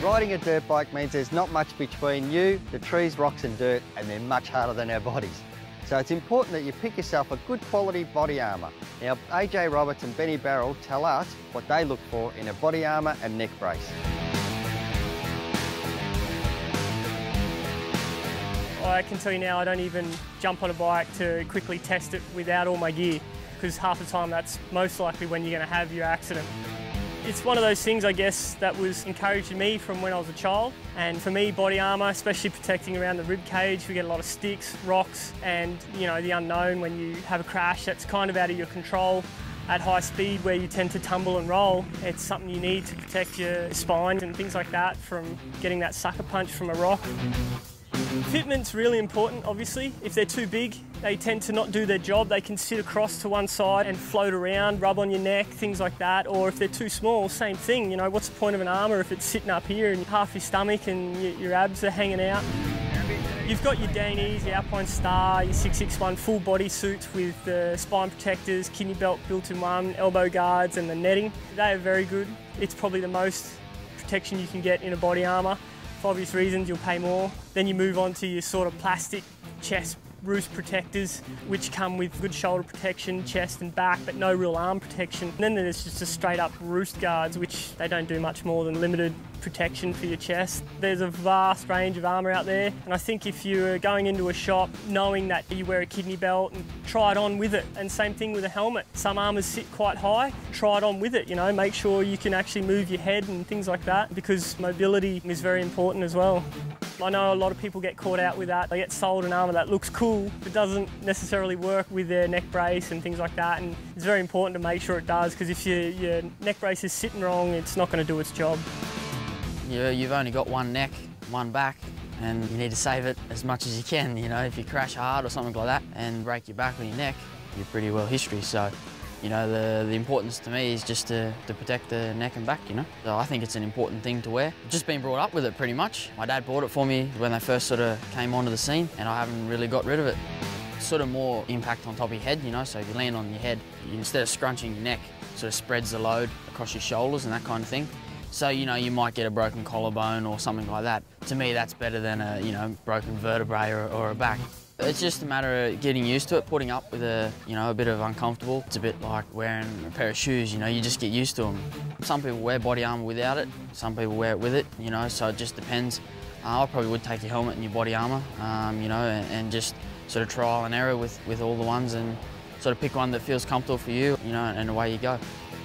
Riding a dirt bike means there's not much between you, the trees, rocks and dirt, and they're much harder than our bodies. So it's important that you pick yourself a good quality body armour. Now, AJ Roberts and Benny Barrell tell us what they look for in a body armour and neck brace. I can tell you now, I don't even jump on a bike to quickly test it without all my gear, because half the time that's most likely when you're going to have your accident. It's one of those things, I guess, that was encouraged in me from when I was a child. And for me, body armour, especially protecting around the rib cage, we get a lot of sticks, rocks, and the unknown. When you have a crash, that's kind of out of your control. At high speed, where you tend to tumble and roll, it's something you need to protect your spine and things like that from getting that sucker punch from a rock. Fitment's really important, obviously. If they're too big, they tend to not do their job. They can sit across to one side and float around, rub on your neck, things like that. Or if they're too small, same thing. What's the point of an armour if it's sitting up here and half your stomach and your abs are hanging out? You've got your Danees, your Alpine Star, your 661 full body suits with the spine protectors, kidney belt built in one, elbow guards and the netting. They are very good. It's probably the most protection you can get in a body armour. For obvious reasons, you'll pay more. Then you move on to your sort of plastic chest roost protectors, which come with good shoulder protection, chest and back, but no real arm protection. And then there's just a straight up roost guards, which they don't do much more than limited protection for your chest. There's a vast range of armour out there, and I think if you're going into a shop knowing that you wear a kidney belt, and try it on with it. And same thing with a helmet. Some armours sit quite high, try it on with it, make sure you can actually move your head and things like that, because mobility is very important as well. I know a lot of people get caught out with that. They get sold an armour that looks cool, but doesn't necessarily work with their neck brace and things like that. And it's very important to make sure it does, because if your neck brace is sitting wrong, it's not going to do its job. You've only got one neck, one back, and you need to save it as much as you can. If you crash hard or something like that and break your back or your neck, you're pretty well history. So, the importance to me is just to protect the neck and back, So I think it's an important thing to wear. Just been brought up with it pretty much. My dad bought it for me when they first sort of came onto the scene, and I haven't really got rid of it. Sort of more impact on top of your head, so if you land on your head, instead of scrunching your neck, sort of spreads the load across your shoulders and that kind of thing. So, you might get a broken collarbone or something like that. To me, that's better than a, broken vertebrae or a back. It's just a matter of getting used to it, putting up with a bit of uncomfortable. It's a bit like wearing a pair of shoes, you just get used to them. Some people wear body armour without it, some people wear it with it, so it just depends. I probably would take your helmet and your body armour, and just sort of trial and error with all the ones and sort of pick one that feels comfortable for you, and away you go.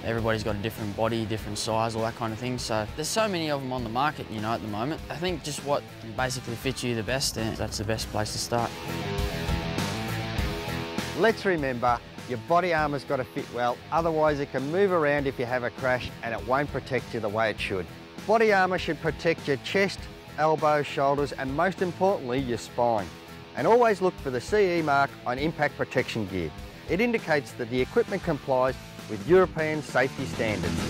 Everybody's got a different body, different size, all that kind of thing. So there's so many of them on the market, at the moment. I think just what basically fits you the best, and that's the best place to start. Let's remember, your body armour's got to fit well, otherwise it can move around if you have a crash and it won't protect you the way it should. Body armour should protect your chest, elbows, shoulders, and most importantly, your spine. And always look for the CE mark on impact protection gear. It indicates that the equipment complies with European safety standards.